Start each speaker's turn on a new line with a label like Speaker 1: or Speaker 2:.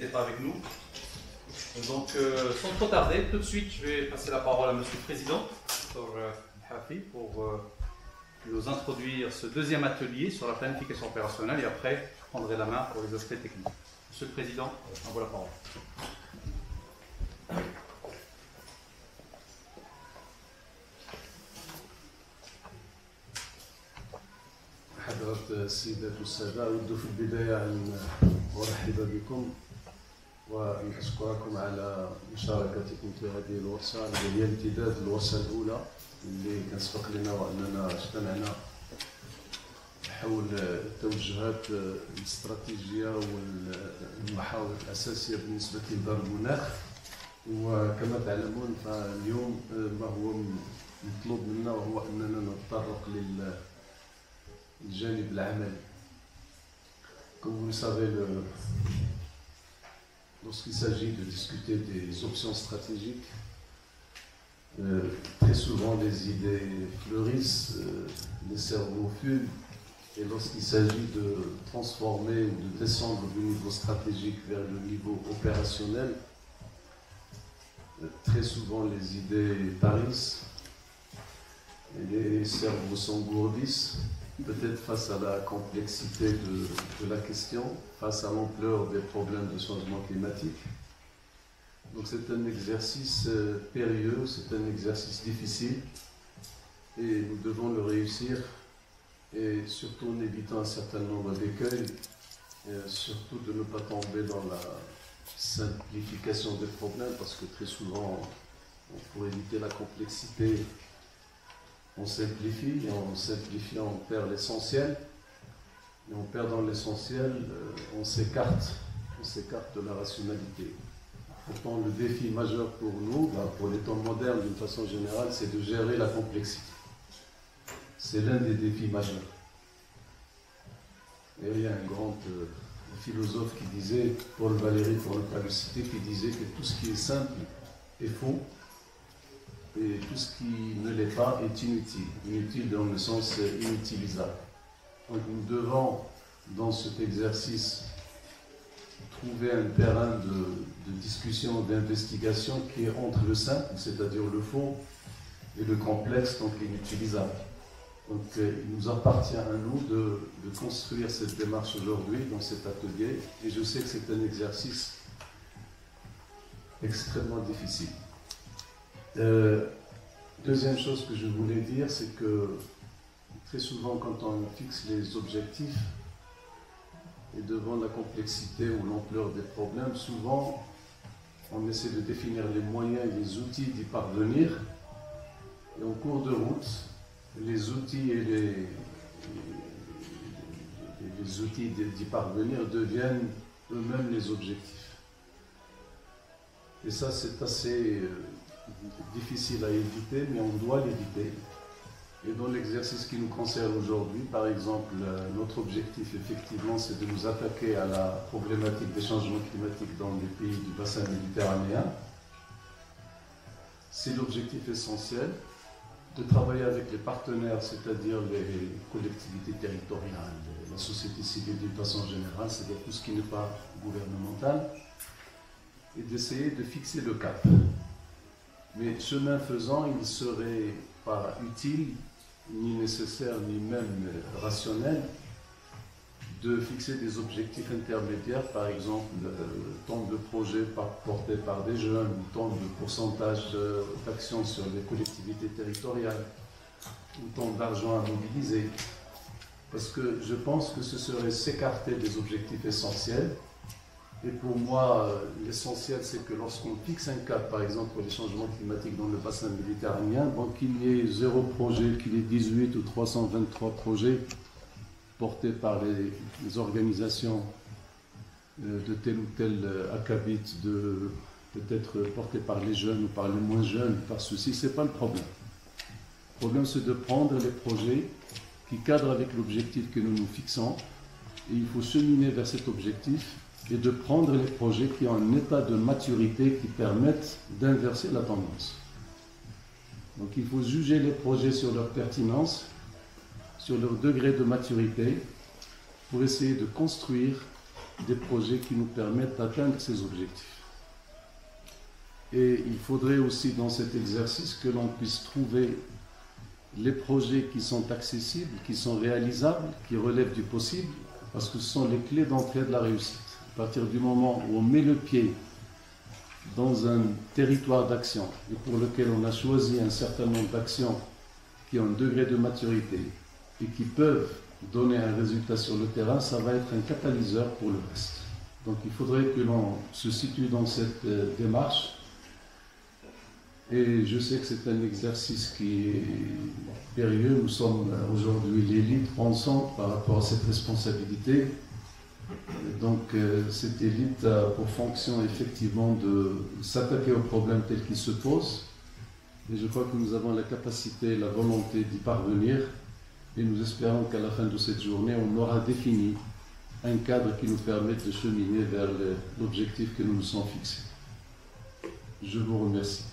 Speaker 1: n'était pas avec nous. Donc, sans trop tarder, tout de suite, je vais passer la parole à Monsieur le Président, Hafi, pour nous introduire ce deuxième atelier sur la planification opérationnelle et après, je prendrai la main pour les aspects techniques. Monsieur le Président, à vous la parole.
Speaker 2: حضرات السيدات والسادة، أود في البداية أن أرحب بكم وأن أشكركم على مشاركتكم في هذه الورشة اللي هي امتداد الورشة الأولى اللي كان سبق لنا وأننا اجتمعنا حول التوجهات الاستراتيجية والمحاور الأساسية بالنسبة لدار المناخ. وكما تعلمون فاليوم ما هو مطلوب منا وهو أننا نتطرق الجانب العملي. Comme vous le savez, lorsqu'il s'agit de discuter des options stratégiques, très souvent les idées fleurissent, les cerveaux fument, et lorsqu'il s'agit de transformer ou de descendre du niveau stratégique vers le niveau opérationnel, très souvent les idées tarissent et les cerveaux s'engourdissent. Peut-être face à la complexité de la question, face à l'ampleur des problèmes de changement climatique. Donc c'est un exercice périlleux, c'est un exercice difficile et nous devons le réussir, et surtout en évitant un certain nombre d'écueils, surtout de ne pas tomber dans la simplification des problèmes, parce que très souvent, pour éviter la complexité, on simplifie, et en simplifiant, on perd l'essentiel. Et en perdant l'essentiel, on s'écarte de la rationalité. Pourtant, le défi majeur pour nous, pour les temps modernes d'une façon générale, c'est de gérer la complexité. C'est l'un des défis majeurs. Et il y a un grand philosophe qui disait, Paul Valéry, pour ne pas le citer, qui disait que tout ce qui est simple est faux, et tout ce qui ne l'est pas est inutile. Inutile dans le sens inutilisable. Donc nous devons, dans cet exercice, trouver un terrain de discussion, d'investigation qui est entre le simple, c'est-à-dire le faux, et le complexe, donc l'inutilisable. Donc il nous appartient à nous de construire cette démarche aujourd'hui, dans cet atelier, et je sais que c'est un exercice extrêmement difficile. Deuxième chose que je voulais dire, c'est que très souvent quand on fixe les objectifs et devant la complexité ou l'ampleur des problèmes, souvent on essaie de définir les moyens et les outils d'y parvenir, et en cours de route, les outils et les outils d'y parvenir deviennent eux-mêmes les objectifs. Et ça, c'est assez difficile à éviter, mais on doit l'éviter. Et dans l'exercice qui nous concerne aujourd'hui, par exemple, notre objectif, effectivement, c'est de nous attaquer à la problématique des changements climatiques dans les pays du bassin méditerranéen. C'est l'objectif essentiel de travailler avec les partenaires, c'est-à-dire les collectivités territoriales, la société civile d'une façon générale, c'est-à-dire tout ce qui n'est pas gouvernemental, et d'essayer de fixer le cap. Mais chemin faisant, il ne serait pas utile, ni nécessaire, ni même rationnel, de fixer des objectifs intermédiaires, par exemple, tant de projets portés par des jeunes, ou tant de pourcentage d'actions sur les collectivités territoriales, ou tant d'argent à mobiliser. Parce que je pense que ce serait s'écarter des objectifs essentiels. Et pour moi, l'essentiel, c'est que lorsqu'on fixe un cap, par exemple, pour les changements climatiques dans le bassin méditerranéen, bon, qu'il y ait 0 projet, qu'il y ait 18 ou 323 projets portés par les organisations de tel ou tel acabit, peut-être portés par les jeunes ou par les moins jeunes, par ceci, ce n'est pas le problème. Le problème, c'est de prendre les projets qui cadrent avec l'objectif que nous nous fixons, et il faut cheminer vers cet objectif, et de prendre les projets qui ont un état de maturité qui permettent d'inverser la tendance. Donc il faut juger les projets sur leur pertinence, sur leur degré de maturité, pour essayer de construire des projets qui nous permettent d'atteindre ces objectifs. Et il faudrait aussi dans cet exercice que l'on puisse trouver les projets qui sont accessibles, qui sont réalisables, qui relèvent du possible, parce que ce sont les clés d'entrée de la réussite. À partir du moment où on met le pied dans un territoire d'action et pour lequel on a choisi un certain nombre d'actions qui ont un degré de maturité et qui peuvent donner un résultat sur le terrain, ça va être un catalyseur pour le reste. Donc il faudrait que l'on se situe dans cette démarche. Et je sais que c'est un exercice qui est périlleux. Nous sommes aujourd'hui l'élite pensante par rapport à cette responsabilité. Donc cette élite a pour fonction effectivement de s'attaquer aux problèmes tels qu'ils se posent. Et je crois que nous avons la capacité et la volonté d'y parvenir. Et nous espérons qu'à la fin de cette journée, on aura défini un cadre qui nous permette de cheminer vers l'objectif que nous nous sommes fixés. Je vous remercie.